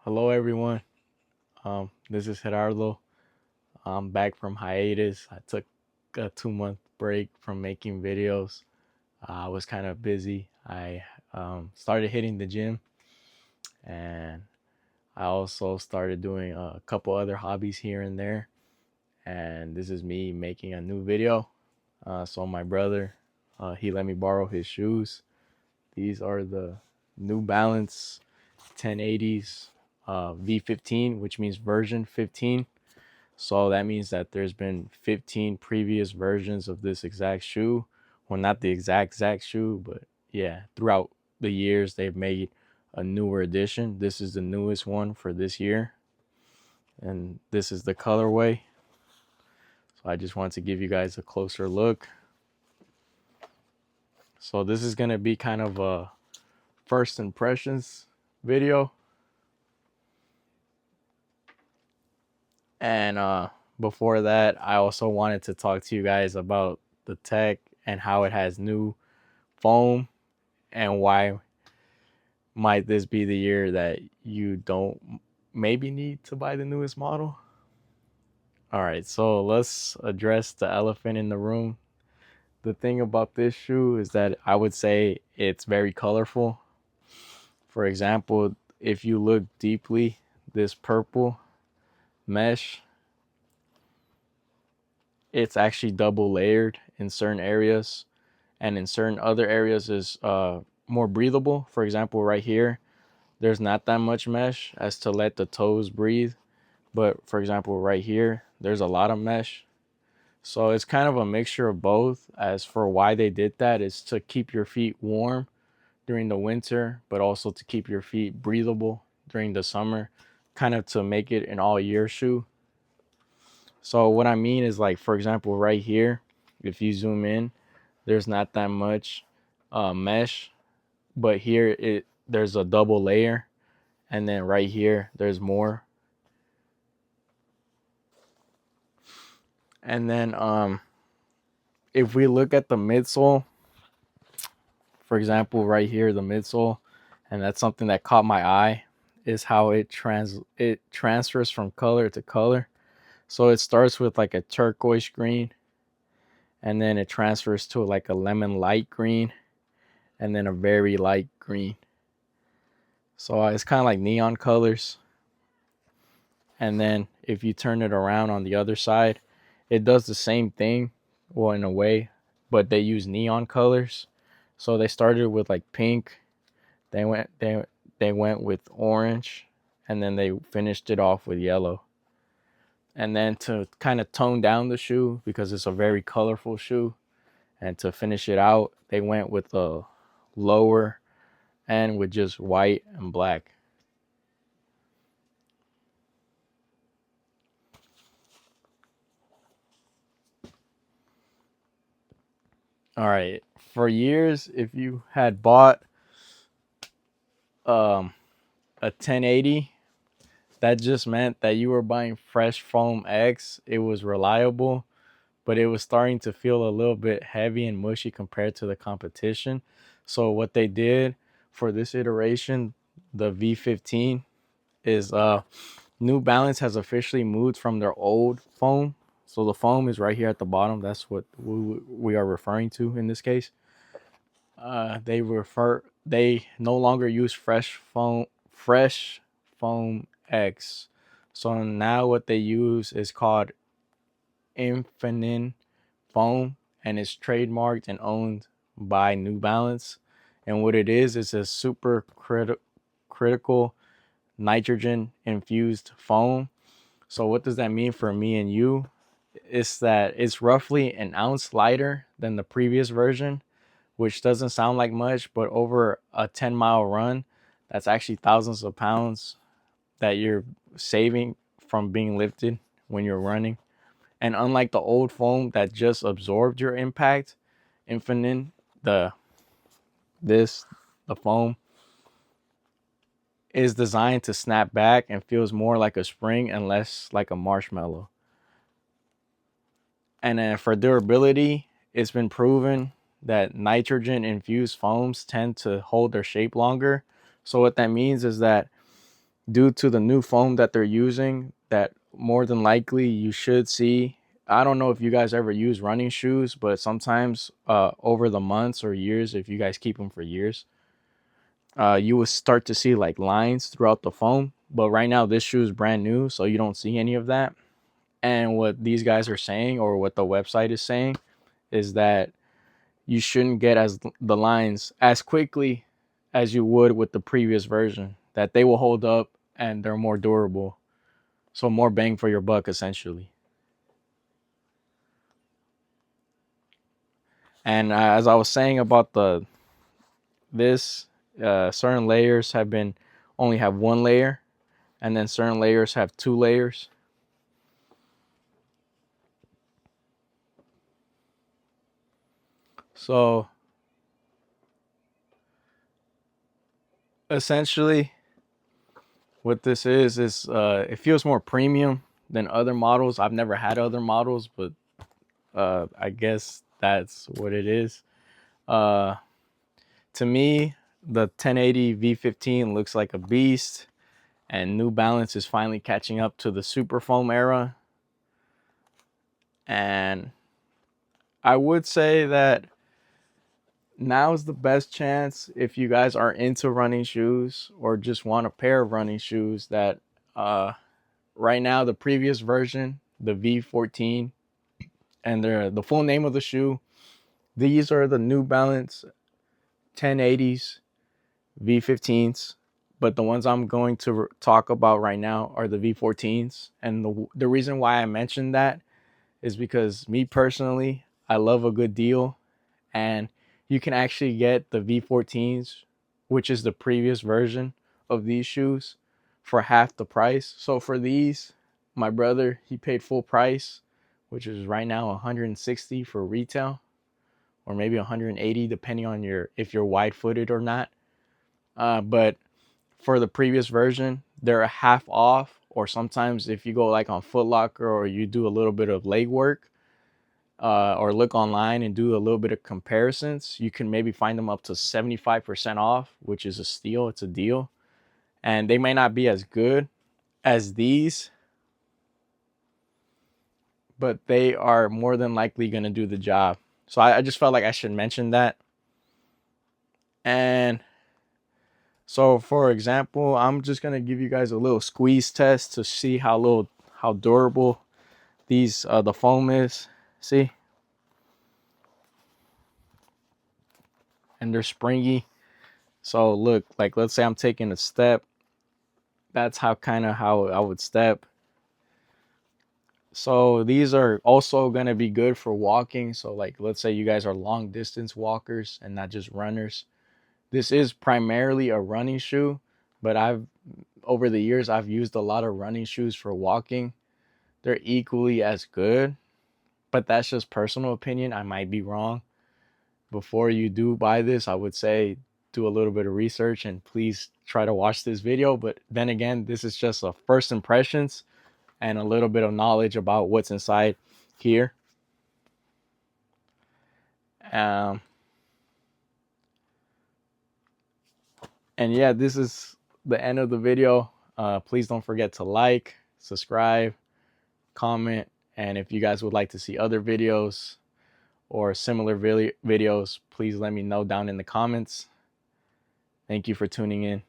Hello, everyone. This is Gerardo. I'm back from hiatus. I took a 2 month break from making videos. I was kind of busy. I started hitting the gym, and I also started doing a couple other hobbies here and there. And this is me making a new video. So my brother, he let me borrow his shoes. These are the New Balance 1080s V15, which means version 15. So that means that there's been 15 previous versions of this exact shoe. Well, not the exact shoe, but yeah, throughout the years they've made a newer edition. This is the newest one for this year, and this is the colorway. So I just wanted to give you guys a closer look. So this is gonna be kind of a first impressions video, and before that, I also wanted to talk to you guys about the tech and how it has new foam and why might this be the year that you don't maybe need to buy the newest model. All right, so let's address the elephant in the room. The thing about this shoe is that I would say it's very colorful. For example, if you look deeply, this purple mesh, it's actually double layered in certain areas, and in certain other areas is more breathable. For example, right here, there's not that much mesh as to let the toes breathe. But for example, right here, there's a lot of mesh. So it's kind of a mixture of both. As for why they did that is to keep your feet warm during the winter, but also to keep your feet breathable during the summer, kind of to make it an all year shoe. So what I mean is, like, for example, right here, if you zoom in, there's not that much mesh, but here there's a double layer, and then right here there's more. And then if we look at the midsole, for example, right here, the midsole, and that's something that caught my eye, is how it transfers from color to color. So it starts with like a turquoise green, and then it transfers to like a lemon light green, and then a very light green. So it's kind of like neon colors. And then if you turn it around on the other side, it does the same thing, well, in a way, but they use neon colors. So they started with like pink, they went they went with orange, and then they finished it off with yellow. And then to kind of tone down the shoe, because it's a very colorful shoe, and to finish it out, they went with a lower end with just white and black. All right. For years, if you had bought um, a 1080, that just meant that you were buying Fresh Foam X. It was reliable, but it was starting to feel a little bit heavy and mushy compared to the competition. So what they did for this iteration, the V15, is New Balance has officially moved from their old foam. So the foam is right here at the bottom. That's what we are referring to in this case. They no longer use Fresh Foam X. So now what they use is called Infinite Foam, and it's trademarked and owned by New Balance. And what it is a critical nitrogen infused foam. So what does that mean for me and you? It's that it's roughly an ounce lighter than the previous version, which doesn't sound like much, but over a 10-mile run, that's actually thousands of pounds that you're saving from being lifted when you're running. And unlike the old foam that just absorbed your impact, Infinite, the this the foam is designed to snap back and feels more like a spring and less like a marshmallow. And then for durability, it's been proven that nitrogen infused foams tend to hold their shape longer. So what that means is that due to the new foam that they're using, that more than likely you should see. I don't know if you guys ever use running shoes, but sometimes over the months or years, if you guys keep them for years, you will start to see like lines throughout the foam. But right now, this shoe is brand new, so you don't see any of that. And what these guys are saying, or what the website is saying, is that you shouldn't get as the lines as quickly as you would with the previous version. That they will hold up and they're more durable, so more bang for your buck essentially. And as I was saying about this, certain layers have been only have one layer, and then certain layers have two layers. So essentially, what this is it feels more premium than other models. I've never had other models, but I guess that's what it is. To me, the 1080 V15 looks like a beast, and New Balance is finally catching up to the super foam era. And I would say that now is the best chance, if you guys are into running shoes or just want a pair of running shoes, that right now the previous version, the V14, and the full name of the shoe, these are the New Balance 1080s V15s, but the ones I'm going to talk about right now are the V14s. And the reason why I mentioned that is because me personally, I love a good deal, and you can actually get the V14s, which is the previous version of these shoes, for half the price. So for these, my brother, he paid full price, which is right now 160 for retail, or maybe 180 depending on if you're wide-footed or not. But for the previous version, they're half off, or sometimes if you go like on Foot Locker or you do a little bit of legwork, or look online and do a little bit of comparisons, you can maybe find them up to 75% off, which is a steal. It's a deal. And they may not be as good as these, but they are more than likely going to do the job. So I just felt like I should mention that. And so, for example, I'm just going to give you guys a little squeeze test to see how durable these the foam is. See? And they're springy. So look, like let's say I'm taking a step. That's how I would step. So these are also going to be good for walking. So like let's say you guys are long distance walkers and not just runners. This is primarily a running shoe, but over the years I've used a lot of running shoes for walking. They're equally as good, but that's just personal opinion. I might be wrong. Before you do buy this, I would say do a little bit of research and please try to watch this video. But then again, this is just a first impressions and a little bit of knowledge about what's inside here. And yeah, this is the end of the video. Please don't forget to like, subscribe, comment, and if you guys would like to see other videos or similar videos, please let me know down in the comments. Thank you for tuning in.